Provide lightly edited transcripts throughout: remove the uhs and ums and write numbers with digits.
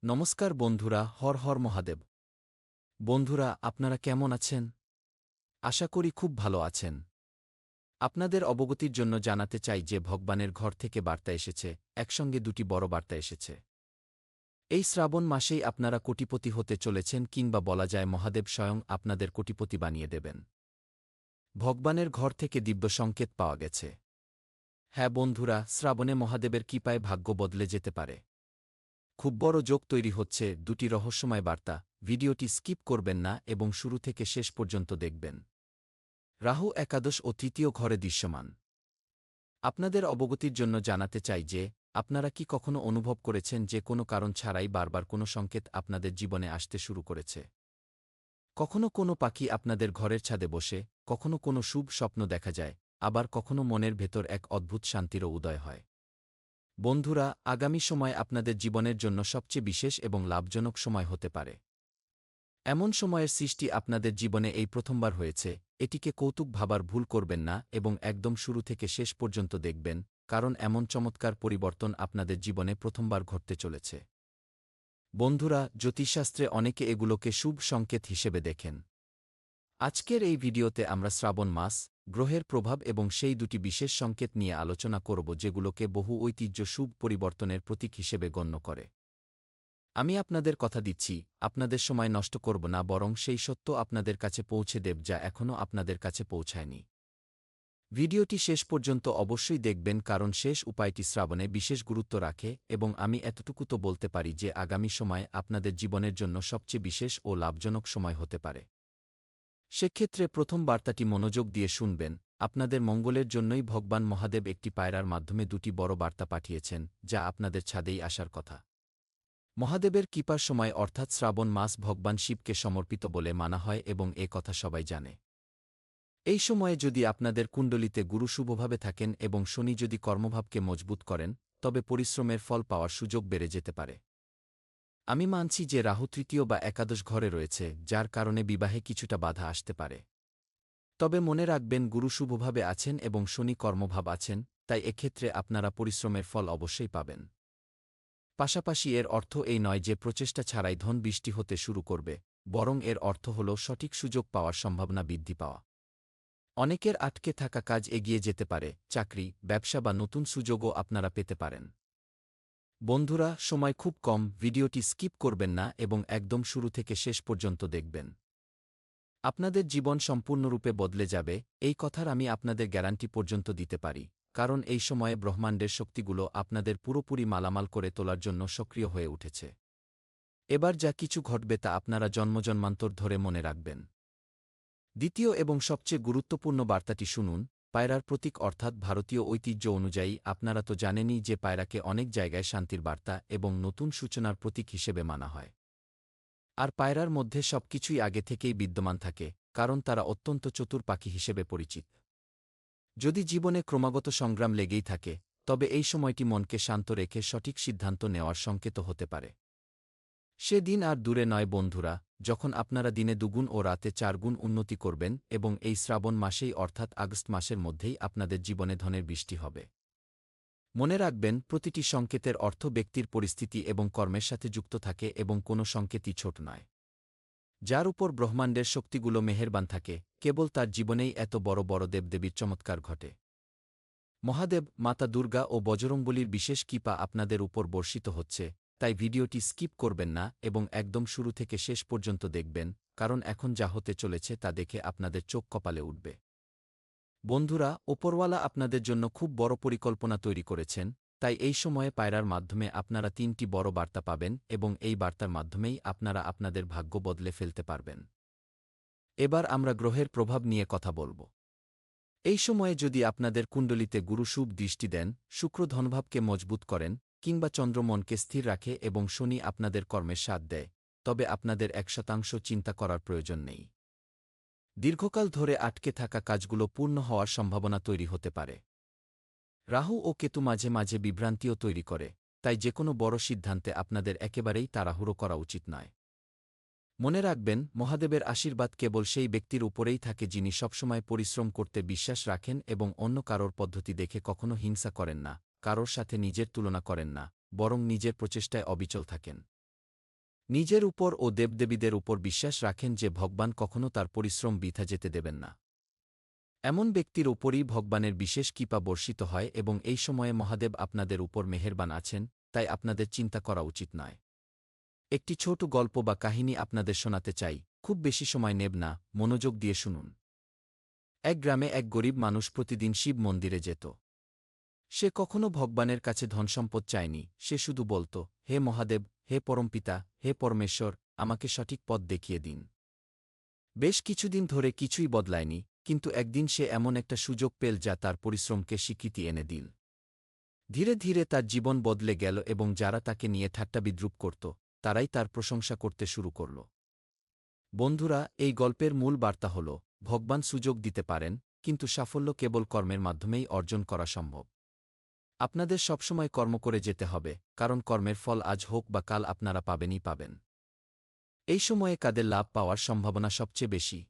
নমস্কার বন্ধুরা, হর হর মহাদেব। বন্ধুরা, আপনারা কেমন আছেন? আশা করি খুব ভালো আছেন। আপনাদের অবগতির জন্য জানাতে চাই যে ভগবানের ঘর থেকে বার্তা এসেছে, একসঙ্গে দুটি বড় বার্তা এসেছে। এই শ্রাবণ মাসেই আপনারা কোটিপতি হতে চলেছেন, কিংবা বলা যায় মহাদেব স্বয়ং আপনাদের কোটিপতি বানিয়ে দেবেন। ভগবানের ঘর থেকে দিব্য সংকেত পাওয়া গেছে। হ্যাঁ বন্ধুরা, শ্রাবণে মহাদেবের কৃপায় ভাগ্য বদলে যেতে পারে। খুব বড় যোগ তৈরি হচ্ছে। দুটি রহস্যময় বার্তা। ভিডিওটি স্কিপ করবেন না এবং শুরু থেকে শেষ পর্যন্ত দেখবেন। রাহু একাদশ ও তৃতীয় ঘরে দৃশ্যমান। আপনাদের অবগতির জন্য জানাতে চাই যে আপনারা কি কখনো অনুভব করেছেন যে কোনো কারণ ছাড়াই বারবার কোনো সংকেত আপনাদের জীবনে আসতে শুরু করেছে? কখনো কোনো পাখি আপনাদের ঘরের ছাদে বসে, কখনো কোনো শুভ স্বপ্ন দেখা যায়, আবার কখনো মনের ভেতর এক অদ্ভুত শান্তিরও উদয় হয়। বন্ধুরা, আগামী সময় আপনাদের জীবনের জন্য সবচেয়ে বিশেষ এবং লাভজনক সময় হতে পারে। এমন সময়ের সৃষ্টি আপনাদের জীবনে এই প্রথমবার হয়েছে। এটিকে কৌতুক ভাবার ভুল করবেন না এবং একদম শুরু থেকে শেষ পর্যন্ত দেখবেন, কারণ এমন চমৎকার পরিবর্তন আপনাদের জীবনে প্রথমবার ঘটতে চলেছে। বন্ধুরা, জ্যোতিষশাস্ত্রে অনেকে এগুলোকে শুভ সংকেত হিসেবে দেখেন। আজকের এই ভিডিওতে আমরা শ্রাবণ মাস, গ্রহের প্রভাব এবং সেই দুটি বিশেষ সংকেত নিয়ে আলোচনা করব যেগুলোকে বহু ঐতিহ্য শুভ পরিবর্তনের প্রতীক হিসেবে গণ্য করে। আমি আপনাদের কথা দিচ্ছি, আপনাদের সময় নষ্ট করব না, বরং সেই সত্য আপনাদের কাছে পৌঁছে দেব যা এখনও আপনাদের কাছে পৌঁছায়নি। ভিডিওটি শেষ পর্যন্ত অবশ্যই দেখবেন, কারণ শেষ উপায়টি শ্রাবণে বিশেষ গুরুত্ব রাখে এবং আমি এতটুকু তো বলতে পারি যে আগামী সময় আপনাদের জীবনের জন্য সবচেয়ে বিশেষ ও লাভজনক সময় হতে পারে। সেক্ষেত্রে প্রথম বার্তাটি মনোযোগ দিয়ে শুনবেন। আপনাদের মঙ্গলের জন্যই ভগবান মহাদেব একটি পায়রার মাধ্যমে দুটি বড় বার্তা পাঠিয়েছেন, যা আপনাদের ছাদেই আসার কথা। মহাদেবের কৃপার সময় অর্থাৎ শ্রাবণ মাস ভগবান শিবকে সমর্পিত বলে মানা হয় এবং এ কথা সবাই জানে। এই সময়ে যদি আপনাদের কুণ্ডলিতে গুরু শুভভাবে থাকেন এবং শনি যদি কর্মভাবকে মজবুত করেন, তবে পরিশ্রমের ফল পাওয়ার সুযোগ বেড়ে যেতে পারে। আমি মানছি যে রাহু তৃতীয় বা একাদশ ঘরে রয়েছে, যার কারণে বিবাহে কিছুটা বাধা আসতে পারে। তবে মনে রাখবেন, গুরু শুভভাবে আছেন এবং শনি কর্মভাব আছেন, তাই এক্ষেত্রে আপনারা পরিশ্রমের ফল অবশ্যই পাবেন। পাশাপাশি এর অর্থ এই নয় যে প্রচেষ্টা ছাড়াই ধন বৃষ্টি হতে শুরু করবে, বরং এর অর্থ হল সঠিক সুযোগ পাওয়ার সম্ভাবনা বৃদ্ধি পাওয়া। অনেকের আটকে থাকা কাজ এগিয়ে যেতে পারে, চাকরি, ব্যবসা বা নতুন সুযোগও আপনারা পেতে পারেন। বন্ধুরা, সময় খুব কম, ভিডিওটি স্কিপ করবেন না এবং একদম শুরু থেকে শেষ পর্যন্ত দেখবেন। আপনাদের জীবন সম্পূর্ণরূপে বদলে যাবে, এই কথার আমি আপনাদের গ্যারান্টি পর্যন্ত দিতে পারি, কারণ এই সময়ে ব্রহ্মাণ্ডের শক্তিগুলো আপনাদের পুরোপুরি মালামাল করে তোলার জন্য সক্রিয় হয়ে উঠেছে। এবার যা কিছু ঘটবে তা আপনারা জন্মজন্মান্তর ধরে মনে রাখবেন। দ্বিতীয় এবং সবচেয়ে গুরুত্বপূর্ণ বার্তাটি শুনুন। পায়রার প্রতীক অর্থাৎ ভারতীয় ঐতিহ্য অনুযায়ী আপনারা তো জানেনই যে পায়রাকে অনেক জায়গায় শান্তির বার্তা এবং নতুন সূচনার প্রতীক হিসেবে মানা হয়। আর পায়রার মধ্যে সবকিছুই আগে থেকেই বিদ্যমান থাকে, কারণ তারা অত্যন্ত চতুর পাখি হিসেবে পরিচিত। যদি জীবনে ক্রমাগত সংগ্রাম লেগেই থাকে, তবে এই সময়টি মনকে শান্ত রেখে সঠিক সিদ্ধান্ত নেওয়ার সংকেত হতে পারে। সে দিন আর দূরে নয় বন্ধুরা, যখন আপনারা দিনে দুগুণ ও রাতে চারগুণ উন্নতি করবেন এবং এই শ্রাবণ মাসেই অর্থাৎ আগস্ট মাসের মধ্যেই আপনাদের জীবনে ধনের বৃষ্টি হবে। মনে রাখবেন, প্রতিটি সংকেতের অর্থ ব্যক্তির পরিস্থিতি এবং কর্মের সাথে যুক্ত থাকে এবং কোনো সংকেতই ছোট নয়। যার উপর ব্রহ্মাণ্ডের শক্তিগুলো মেহেরবান থাকে, কেবল তার জীবনেই এত বড় বড় দেবদেবীর চমৎকার ঘটে। মহাদেব, মাতা দুর্গা ও বজরংবলীর বিশেষ কৃপা আপনাদের উপর বর্ষিত হচ্ছে, তাই ভিডিওটি স্কিপ করবেন না এবং একদম শুরু থেকে শেষ পর্যন্ত দেখবেন, কারণ এখন যা হতে চলেছে তা দেখে আপনাদের চোখ কপালে উঠবে। বন্ধুরা, ওপরওয়ালা আপনাদের জন্য খুব বড় পরিকল্পনা তৈরি করেছেন, তাই এই সময়ে পায়রার মাধ্যমে আপনারা তিনটি বড় বার্তা পাবেন এবং এই বার্তার মাধ্যমেই আপনারা আপনাদের ভাগ্য বদলে ফেলতে পারবেন। এবার আমরা গ্রহের প্রভাব নিয়ে কথা বলব। এই সময়ে যদি আপনাদের কুণ্ডলিতে গুরু শুভ দৃষ্টি দেন, শুক্র ধনভাবকে মজবুত করেন, কিংবা চন্দ্র মনকে স্থির রাখে এবং শনি আপনাদের কর্মের সাথ দেয়, তবে আপনাদের 1% চিন্তা করার প্রয়োজন নেই। দীর্ঘকাল ধরে আটকে থাকা কাজগুলো পূর্ণ হওয়ার সম্ভাবনা তৈরি হতে পারে। রাহু ও কেতু মাঝে মাঝে বিভ্রান্তিও তৈরি করে, তাই যেকোনো বড় সিদ্ধান্তে আপনাদের একেবারেই তাড়াহুড়ো করা উচিত নয়। মনে রাখবেন, মহাদেবের আশীর্বাদ কেবল সেই ব্যক্তির উপরেই থাকে যিনি সবসময় পরিশ্রম করতে বিশ্বাস রাখেন এবং অন্য কারোর পদ্ধতি দেখে কখনো হিংসা করেন না, কারোর সাথে নিজের তুলনা করেন না, বরং নিজের প্রচেষ্টায় অবিচল থাকেন। নিজের উপর ও দেবদেবীদের উপর বিশ্বাস রাখেন যে ভগবান কখনও তার পরিশ্রম বৃথা যেতে দেবেন না। এমন ব্যক্তির উপরই ভগবানের বিশেষ কৃপা বর্ষিত হয় এবং এই সময়ে মহাদেব আপনাদের উপর মেহেরবান আছেন, তাই আপনাদের চিন্তা করা উচিত নয়। একটি ছোট গল্প বা কাহিনী আপনাদের শোনাতে চাই, খুব বেশি সময় নেব না, মনোযোগ দিয়ে শুনুন। এক গ্রামে এক গরিব মানুষ প্রতিদিন শিব মন্দিরে যেত। সে কখনো ভগবানের কাছে ধনসম্পদ চায়নি, সে শুধু বলত, হে মহাদেব, হে পরমপিতা, হে পরমেশ্বর, আমাকে সঠিক পথ দেখিয়ে দিন। বেশ কিছুদিন ধরে কিছুই বদলায়নি, কিন্তু একদিন সে এমন একটা সুযোগ পেল যা তার পরিশ্রমকে স্বীকৃতি এনে দিল। ধীরে ধীরে তার জীবন বদলে গেল এবং যারা তাকে নিয়ে ঠাট্টা বিদ্রূপ করত, তারাই তার প্রশংসা করতে শুরু করল। বন্ধুরা, এই গল্পের মূল বার্তা হল, ভগবান সুযোগ দিতে পারেন, কিন্তু সাফল্য কেবল কর্মের মাধ্যমেই অর্জন করা সম্ভব। আপনাদের সবসময় কর্ম করে যেতে হবে, কারণ কর্মের ফল আজ হোক বা কাল আপনারা পাবেনই পাবেন। এই সময়ে কাদের লাভ পাওয়ার সম্ভাবনা সবচেয়ে বেশি?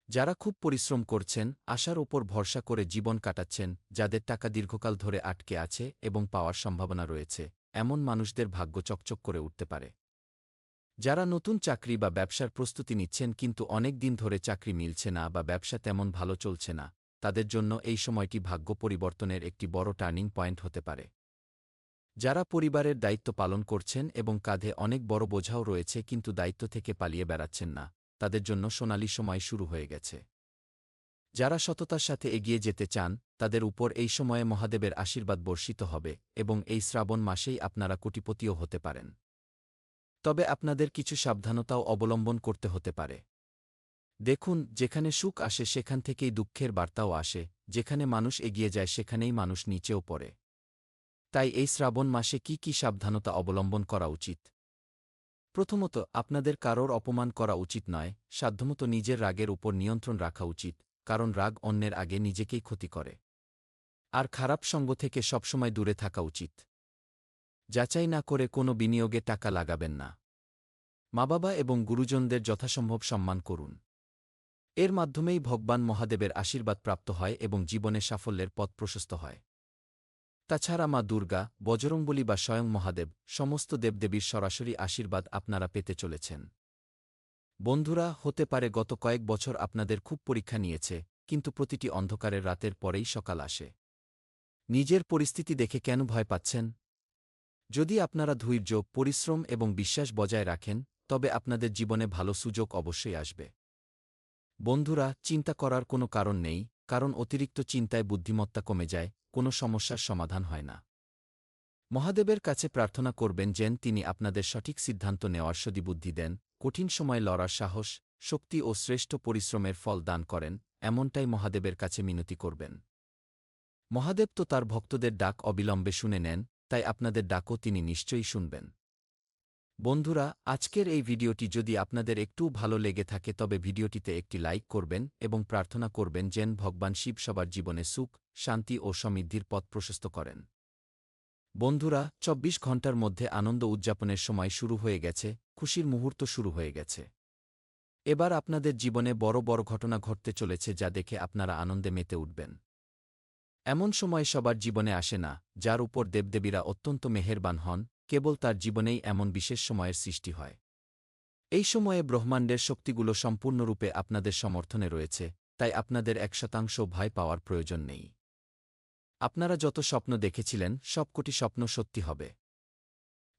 যারা খুব পরিশ্রম করছেন, আশার ওপর ভরসা করে জীবন কাটাচ্ছেন, যাদের টাকা দীর্ঘকাল ধরে আটকে আছে এবং পাওয়ার সম্ভাবনা রয়েছে, এমন মানুষদের ভাগ্য চকচক করে উঠতে পারে। যারা নতুন চাকরি বা ব্যবসার প্রস্তুতি নিচ্ছেন কিন্তু অনেক দিন ধরে চাকরি মিলছে না বা ব্যবসা তেমন ভালো চলছে না, তাদের জন্য এই সময়টি ভাগ্য পরিবর্তনের একটি বড় টার্নিং পয়েন্ট হতে পারে। যারা পরিবারের দায়িত্ব পালন করছেন এবং কাঁধে অনেক বড় বোঝাও রয়েছে কিন্তু দায়িত্ব থেকে পালিয়ে বেড়াচ্ছেন না, তাদের জন্য সোনালি সময় শুরু হয়ে গেছে। যারা সততার সাথে এগিয়ে যেতে চান, তাদের উপর এই সময়ে মহাদেবের আশীর্বাদ বর্ষিত হবে এবং এই শ্রাবণ মাসেই আপনারা কোটিপতিও হতে পারেন। তবে আপনাদের কিছু সাবধানতাও অবলম্বন করতে হতে পারে। দেখুন, যেখানে সুখ আসে সেখান থেকেই দুঃখের বার্তাও আসে, যেখানে মানুষ এগিয়ে যায় সেখানেই মানুষ নিচেও পড়ে। তাই এই শ্রাবণ মাসে কি কি সাবধানতা অবলম্বন করা উচিত? প্রথমত, আপনাদের কারোর অপমান করা উচিত নয়, সাধ্যমতো নিজের রাগের উপর নিয়ন্ত্রণ রাখা উচিত, কারণ রাগ অন্যের আগে নিজেকেই ক্ষতি করে। আর খারাপ সঙ্গ থেকে সবসময় দূরে থাকা উচিত। যাচাই না করে কোনো বিনিয়োগে টাকা লাগাবেন না। মা-বাবা এবং গুরুজনদের যথাসম্ভব সম্মান করুন। এর মাধ্যমেই ভগবান মহাদেবের আশীর্বাদ প্রাপ্ত হয় এবং জীবনে সাফল্যের পথ প্রশস্ত হয়। তাছাড়া মা দুর্গা, বজরংবলী বা স্বয়ং মহাদেব, সমস্ত দেবদেবীর সরাসরি আশীর্বাদ আপনারা পেতে চলেছেন। বন্ধুরা, হতে পারে গত কয়েক বছর আপনাদের খুব পরীক্ষা নিয়েছে, কিন্তু প্রতিটি অন্ধকারের রাতের পরেই সকাল আসে। নিজের পরিস্থিতি দেখে কেন ভয় পাচ্ছেন? যদি আপনারা ধৈর্য, পরিশ্রম এবং বিশ্বাস বজায় রাখেন, তবে আপনাদের জীবনে ভালো সুযোগ অবশ্যই আসবে। বন্ধুরা, চিন্তা করার কোনো কারণ নেই, কারণ অতিরিক্ত চিন্তায় বুদ্ধিমত্তা কমে যায়, কোনো সমস্যার সমাধান হয় না। মহাদেবের কাছে প্রার্থনা করবেন যেন তিনি আপনাদের সঠিক সিদ্ধান্ত নেওয়ার সদ্বুদ্ধি দেন, কঠিন সময় লড়ার সাহস, শক্তি ও শ্রেষ্ঠ পরিশ্রমের ফল দান করেন, এমনটাই মহাদেবের কাছে মিনতি করবেন। মহাদেব তো তার ভক্তদের ডাক অবিলম্বে শুনে নেন, তাই আপনাদের ডাকও তিনি নিশ্চয়ই শুনবেন। বন্ধুরা, আজকের এই ভিডিওটি যদি আপনাদের একটু ভালো লেগে থাকে তবে ভিডিওটিতে একটি লাইক করবেন এবং প্রার্থনা করবেন যেন ভগবান শিব সবার জীবনে সুখ, শান্তি ও সমৃদ্ধির পথ প্রশস্ত করেন। বন্ধুরা, ২৪ ঘণ্টার মধ্যে আনন্দ উদযাপনের সময় শুরু হয়ে গেছে, খুশির মুহূর্ত শুরু হয়ে গেছে। এবার আপনাদের জীবনে বড় বড় ঘটনা ঘটতে চলেছে যা দেখে আপনারা আনন্দে মেতে উঠবেন। এমন সময় সবার জীবনে আসে না, যার উপর দেবদেবীরা অত্যন্ত মেহেরবান হন, কেবল তার জীবনেই এমন বিশেষ সময়ের সৃষ্টি হয়। এই সময়ে ব্রহ্মাণ্ডের শক্তিগুলো সম্পূর্ণরূপে আপনাদের সমর্থনে রয়েছে, তাই আপনাদের ১% ভয় পাওয়ার প্রয়োজন নেই। আপনারা যত স্বপ্ন দেখেছিলেন সবকটি স্বপ্ন সত্যি হবে।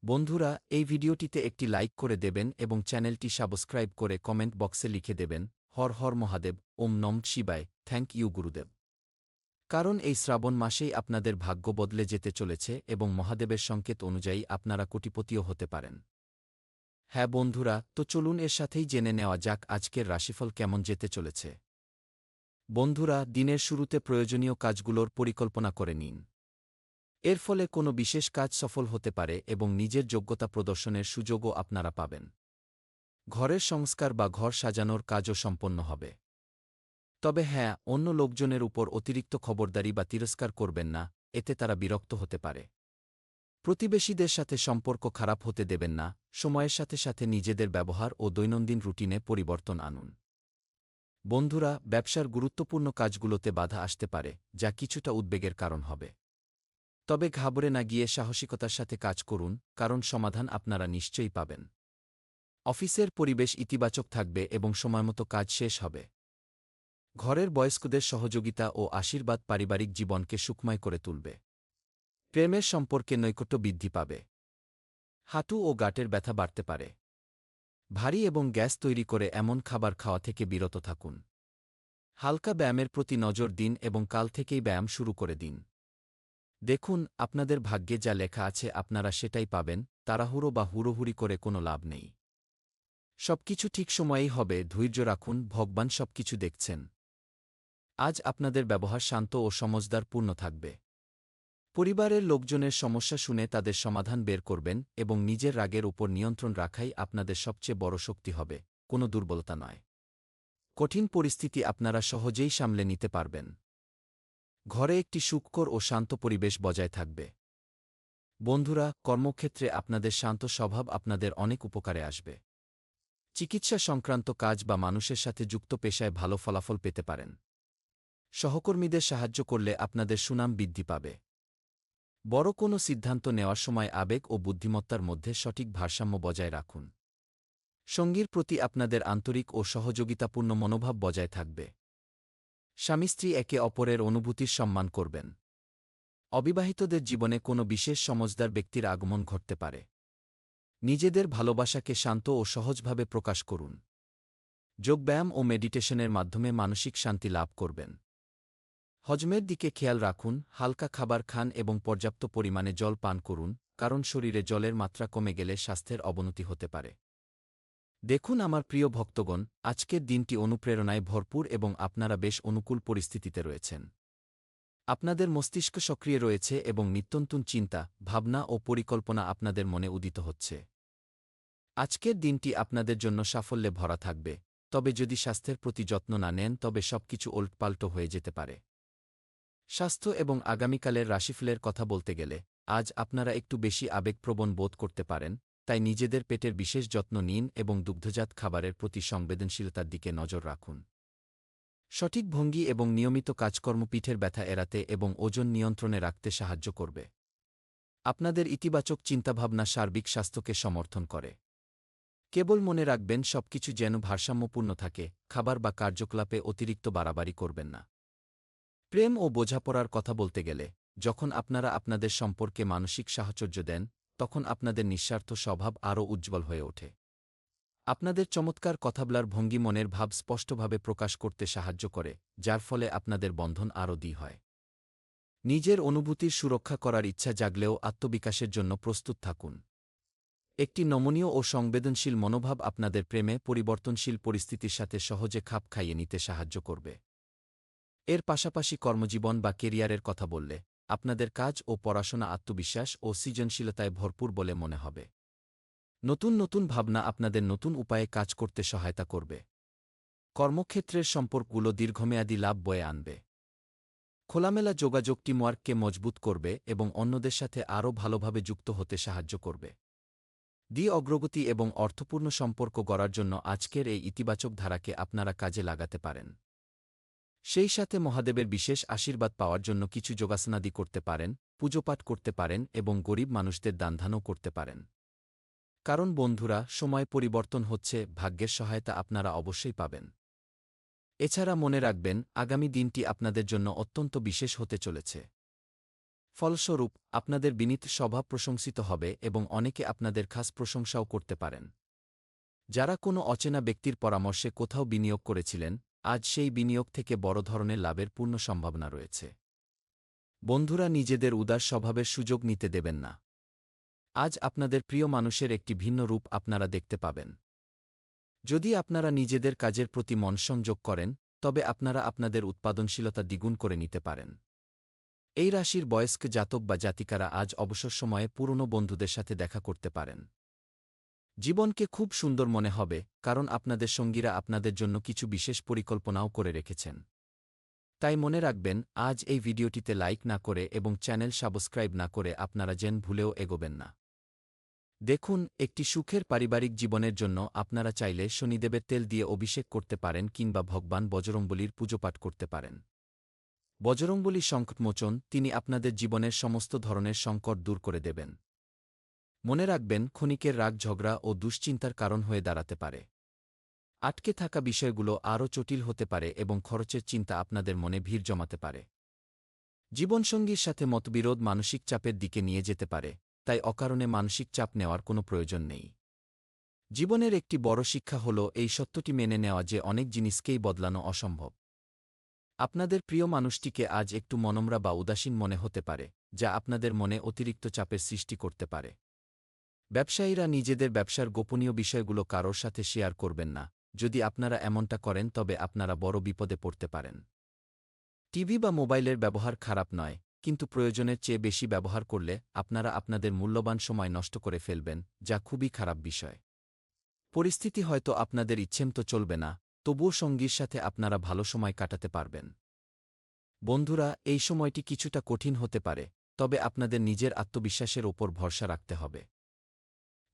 বন্ধুরা, এই ভিডিওটিতে একটি লাইক করে দেবেন এবং চ্যানেলটি সাবস্ক্রাইব করে কমেন্ট বক্সে লিখে দেবেন, হর হর মহাদেব, ওম নমঃ শিবায়, থ্যাংক ইউ গুরুদেব। কারণ এই শ্রাবণ মাসেই আপনাদের ভাগ্য বদলে যেতে চলেছে এবং মহাদেবের সংকেত অনুযায়ী আপনারা কোটিপতিও হতে পারেন। হ্যাঁ বন্ধুরা, তো চলুন এর সাথেই জেনে নেওয়া যাক আজকের রাশিফল কেমন যেতে চলেছে। বন্ধুরা, দিনের শুরুতে প্রয়োজনীয় কাজগুলোর পরিকল্পনা করে নিন। এর ফলে কোনো বিশেষ কাজ সফল হতে পারে এবং নিজের যোগ্যতা প্রদর্শনের সুযোগও আপনারা পাবেন। ঘরের সংস্কার বা ঘর সাজানোর কাজও সম্পন্ন হবে। তবে হ্যাঁ, অন্য লোকজনের উপর অতিরিক্ত খবরদারি বা তিরস্কার করবেন না, এতে তারা বিরক্ত হতে পারে। প্রতিবেশীদের সাথে সম্পর্ক খারাপ হতে দেবেন না, সময়ের সাথে সাথে নিজেদের ব্যবহার ও দৈনন্দিন রুটিনে পরিবর্তন আনুন। বন্ধুরা, ব্যবসার গুরুত্বপূর্ণ কাজগুলোতে বাধা আসতে পারে, যা কিছুটা উদ্বেগের কারণ হবে। তবে ঘাবড়ে না গিয়ে সাহসিকতার সাথে কাজ করুন, কারণ সমাধান আপনারা নিশ্চয়ই পাবেন। অফিসের পরিবেশ ইতিবাচক থাকবে এবং সময়মতো কাজ শেষ হবে। ঘরের বয়স্কদের সহযোগিতা ও আশীর্বাদ পারিবারিক জীবনকে সুখময় করে তুলবে। প্রেমের সম্পর্কে নৈকট্য বৃদ্ধি পাবে। হাঁটু ও গাঁটের ব্যথা বাড়তে পারে। ভারী এবং গ্যাস তৈরি করে এমন খাবার খাওয়া থেকে বিরত থাকুন। হালকা ব্যায়ামের প্রতি নজর দিন এবং কাল থেকেই ব্যায়াম শুরু করে দিন। দেখুন, আপনাদের ভাগ্যে যা লেখা আছে আপনারা সেটাই পাবেন, তাড়াহুড়ো বা হুড়োহুড়ি করে কোনো লাভ নেই। সবকিছু ঠিক সময়েই হবে, ধৈর্য রাখুন, ভগবান সবকিছু দেখছেন। আজ আপনাদের ব্যবহার শান্ত ও সমজদারপূর্ণ থাকবে। পরিবারের লোকজনের সমস্যা শুনে তাদের সমাধান বের করবেন এবং নিজের রাগের উপর নিয়ন্ত্রণ রাখাই আপনাদের সবচেয়ে বড় শক্তি হবে, কোনো দুর্বলতা নয়। কঠিন পরিস্থিতি আপনারা সহজেই সামলে নিতে পারবেন। ঘরে একটি সুখকর ও শান্ত পরিবেশ বজায় থাকবে। বন্ধুরা, কর্মক্ষেত্রে আপনাদের শান্ত স্বভাব আপনাদের অনেক উপকারে আসবে। চিকিৎসা সংক্রান্ত কাজ বা মানুষের সাথে যুক্ত পেশায় ভালো ফলাফল পেতে পারেন। সহকর্মীদের সাহায্য করলে আপনাদের সুনাম বৃদ্ধি পাবে। বড় কোনো সিদ্ধান্ত নেওয়ার সময় আবেগ ও বুদ্ধিমত্তার মধ্যে সঠিক ভারসাম্য বজায় রাখুন। সঙ্গীর প্রতি আপনাদের আন্তরিক ও সহযোগিতাপূর্ণ মনোভাব বজায় থাকবে। স্বামী স্ত্রী একে অপরের অনুভূতির সম্মান করবেন। অবিবাহিতদের জীবনে কোনো বিশেষ সমজদার ব্যক্তির আগমন ঘটতে পারে। নিজেদের ভালোবাসাকে শান্ত ও সহজভাবে প্রকাশ করুন। যোগব্যায়াম ও মেডিটেশনের মাধ্যমে মানসিক শান্তি লাভ করবেন। হজমের দিকে খেয়াল রাখুন, হালকা খাবার খান এবং পর্যাপ্ত পরিমাণে জল পান করুন, কারণ শরীরে জলের মাত্রা কমে গেলে স্বাস্থ্যের অবনতি হতে পারে। দেখুন আমার প্রিয় ভক্তগণ, আজকের দিনটি অনুপ্রেরণায় ভরপুর এবং আপনারা বেশ অনুকূল পরিস্থিতিতে রয়েছেন। আপনাদের মস্তিষ্ক সক্রিয় রয়েছে এবং নিত্যনতুন চিন্তা, ভাবনা ও পরিকল্পনা আপনাদের মনে উদিত হচ্ছে। আজকের দিনটি আপনাদের জন্য সাফল্যে ভরা থাকবে, তবে যদি স্বাস্থ্যের প্রতি যত্ন না নেন তবে সবকিছু ওলটপাল্ট হয়ে যেতে পারে। স্বাস্থ্য এবং আগামীকালের রাশিফলের কথা বলতে গেলে, আজ আপনারা একটু বেশি আবেগপ্রবণ বোধ করতে পারেন, তাই নিজেদের পেটের বিশেষ যত্ন নিন এবং দুগ্ধজাত খাবারের প্রতি সংবেদনশীলতার দিকে নজর রাখুন। সঠিক ভঙ্গি এবং নিয়মিত কাজকর্ম পিঠের ব্যথা এড়াতে এবং ওজন নিয়ন্ত্রণে রাখতে সাহায্য করবে। আপনাদের ইতিবাচক চিন্তাভাবনা সার্বিক স্বাস্থ্যকে সমর্থন করে। কেবল মনে রাখবেন সবকিছু যেন ভারসাম্যপূর্ণ থাকে, খাবার বা কার্যকলাপে অতিরিক্ত বাড়াবাড়ি করবেন না। প্রেম ও বোঝাপড়ার কথা বলতে গেলে, যখন আপনারা আপনাদের সম্পর্কে মানসিক সাহচর্য দেন, তখন আপনাদের নিঃস্বার্থ স্বভাব আরও উজ্জ্বল হয়ে ওঠে। আপনাদের চমৎকার কথাবলার ভঙ্গি মনের ভাব স্পষ্টভাবে প্রকাশ করতে সাহায্য করে, যার ফলে আপনাদের বন্ধন আরও দৃঢ় হয়। নিজের অনুভূতির সুরক্ষা করার ইচ্ছা জাগলেও আত্মবিকাশের জন্য প্রস্তুত থাকুন। একটি নমনীয় ও সংবেদনশীল মনোভাব আপনাদের প্রেমে পরিবর্তনশীল পরিস্থিতির সাথে সহজে খাপ খাইয়ে নিতে সাহায্য করবে। এর পাশাপাশি কর্মজীবন বা কেরিয়ারের কথা বললে, আপনাদের কাজ ও পড়াশোনা আত্মবিশ্বাস ও সৃজনশীলতায় ভরপুর বলে মনে হবে। নতুন নতুন ভাবনা আপনাদের নতুন উপায়ে কাজ করতে সহায়তা করবে। কর্মক্ষেত্রের সম্পর্কগুলো দীর্ঘমেয়াদী লাভ বয়ে আনবে। খোলামেলা যোগাযোগ টিমওয়ার্ককে মজবুত করবে এবং অন্যদের সাথে আরও ভালোভাবে যুক্ত হতে সাহায্য করবে। অগ্রগতি এবং অর্থপূর্ণ সম্পর্ক গড়ার জন্য আজকের এই ইতিবাচক ধারাকে আপনারা কাজে লাগাতে পারেন। সেই সাথে মহাদেবের বিশেষ আশীর্বাদ পাওয়ার জন্য কিছু যোগাসনাদি করতে পারেন, পুজোপাঠ করতে পারেন এবং গরিব মানুষদের দানধানও করতে পারেন। কারণ বন্ধুরা, সময় পরিবর্তন হচ্ছে, ভাগ্যের সহায়তা আপনারা অবশ্যই পাবেন। এছাড়া মনে রাখবেন, আগামী দিনটি আপনাদের জন্য অত্যন্ত বিশেষ হতে চলেছে। ফলস্বরূপ, আপনাদের বিনীত স্বভাব প্রশংসিত হবে এবং অনেকে আপনাদের খাস প্রশংসাও করতে পারেন। যারা কোনো অচেনা ব্যক্তির পরামর্শে কোথাও বিনিয়োগ করেছিলেন, আজ সেই বিনিয়োগ থেকে বড় ধরনের লাভের পূর্ণ সম্ভাবনা রয়েছে। বন্ধুরা, নিজেদের উদার স্বভাবের সুযোগ নিতে দেবেন না। আজ আপনাদের প্রিয় মানুষের একটি ভিন্ন রূপ আপনারা দেখতে পাবেন। যদি আপনারা নিজেদের কাজের প্রতি মনসংযোগ করেন, তবে আপনারা আপনাদের উৎপাদনশীলতা দ্বিগুণ করে নিতে পারেন। এই রাশির বয়স্ক জাতক বা জাতিকারা আজ অবসর সময়ে পুরনো বন্ধুদের সাথে দেখা করতে পারেন। জীবনকে খুব সুন্দর মনে হবে, কারণ আপনাদের সঙ্গীরা আপনাদের জন্য কিছু বিশেষ পরিকল্পনাও করে রেখেছেন। তাই মনে রাখবেন, আজ এই ভিডিওটিতে লাইক না করে এবং চ্যানেল সাবস্ক্রাইব না করে আপনারা যেন ভুলেও এগোবেন না। দেখুন, একটি সুখের পারিবারিক জীবনের জন্য আপনারা চাইলে শনিদেবের তেল দিয়ে অভিষেক করতে পারেন কিংবা ভগবান বজরংবলীর পুজোপাঠ করতে পারেন। বজরংবলী সংকটমোচন, তিনি আপনাদের জীবনের সমস্ত ধরনের সংকট দূর করে দেবেন। মনে রাখবেন, ক্ষণিকের রাগ ঝগড়া ও দুশ্চিন্তার কারণ হয়ে দাঁড়াতে পারে। আটকে থাকা বিষয়গুলো আরও জটিল হতে পারে এবং খরচের চিন্তা আপনাদের মনে ভিড় জমাতে পারে। জীবনসঙ্গীর সাথে মতবিরোধ মানসিক চাপের দিকে নিয়ে যেতে পারে, তাই অকারণে মানসিক চাপ নেওয়ার কোনো প্রয়োজন নেই। জীবনের একটি বড় শিক্ষা হল এই সত্যটি মেনে নেওয়া যে অনেক জিনিসকেই বদলানো অসম্ভব। আপনাদের প্রিয় মানুষটিকে আজ একটু মনমরা বা উদাসীন মনে হতে পারে, যা আপনাদের মনে অতিরিক্ত চাপের সৃষ্টি করতে পারে। ব্যবসায়ীরা নিজেদের ব্যবসার গোপনীয় বিষয়গুলো কারোর সাথে শেয়ার করবেন না। যদি আপনারা এমনটা করেন তবে আপনারা বড় বিপদে পড়তে পারেন। টিভি বা মোবাইলের ব্যবহার খারাপ নয়, কিন্তু প্রয়োজনের চেয়ে বেশি ব্যবহার করলে আপনারা আপনাদের মূল্যবান সময় নষ্ট করে ফেলবেন, যা খুবই খারাপ বিষয়। পরিস্থিতি হয়তো আপনাদের ইচ্ছেমতো চলবে না, তবুও সঙ্গীর সাথে আপনারা ভালো সময় কাটাতে পারবেন। বন্ধুরা, এই সময়টি কিছুটা কঠিন হতে পারে, তবে আপনাদের নিজের আত্মবিশ্বাসের ওপর ভরসা রাখতে হবে।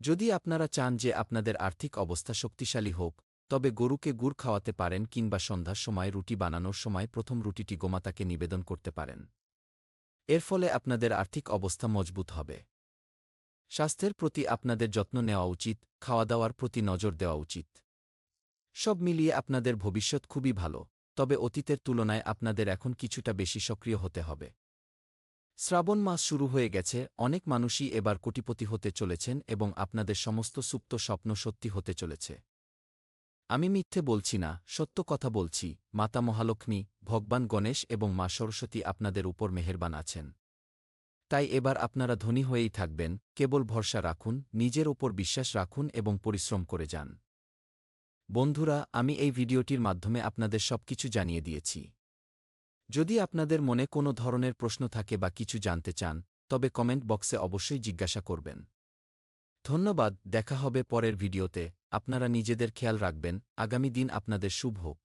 যদি আপনারা চান যে আপনাদের আর্থিক অবস্থা শক্তিশালী হোক, তবে গরুকে গুড় খাওয়াতে পারেন কিংবা সন্ধ্যার সময় রুটি বানানোর সময় প্রথম রুটিটি গোমাতাকে নিবেদন করতে পারেন। এর ফলে আপনাদের আর্থিক অবস্থা মজবুত হবে। স্বাস্থ্যের প্রতি আপনাদের যত্ন নেওয়া উচিত, খাওয়া-দাওয়ার প্রতি নজর দেওয়া উচিত। সব মিলিয়ে আপনাদের ভবিষ্যৎ খুবই ভালো, তবে অতীতের তুলনায় আপনাদের এখন কিছুটা বেশি সক্রিয় হতে হবে। শ্রাবণ মাস শুরু হয়ে গেছে, অনেক মানুষই এবার কোটিপতি হতে চলেছেন এবং আপনাদের সমস্ত সুপ্ত স্বপ্ন সত্যি হতে চলেছে। আমি মিথ্যে বলছি না, সত্য কথা বলছি। মাতা মহালক্ষ্মী, ভগবান গণেশ এবং মা সরস্বতী আপনাদের উপর মেহেরবান আছেন। তাই এবার আপনারা ধনী হয়েই থাকবেন। কেবল ভরসা রাখুন, নিজের ওপর বিশ্বাস রাখুন এবং পরিশ্রম করে যান। বন্ধুরা, আমি এই ভিডিওটির মাধ্যমে আপনাদের সবকিছু জানিয়ে দিয়েছি। যদি আপনাদের মনে কোনো ধরনের প্রশ্ন থাকে বা কিছু জানতে চান, তবে কমেন্ট বক্সে অবশ্যই জিজ্ঞাসা করবেন। ধন্যবাদ, দেখা হবে পরের ভিডিওতে। আপনারা নিজেদের খেয়াল রাখবেন। আগামী দিন আপনাদের শুভ হোক।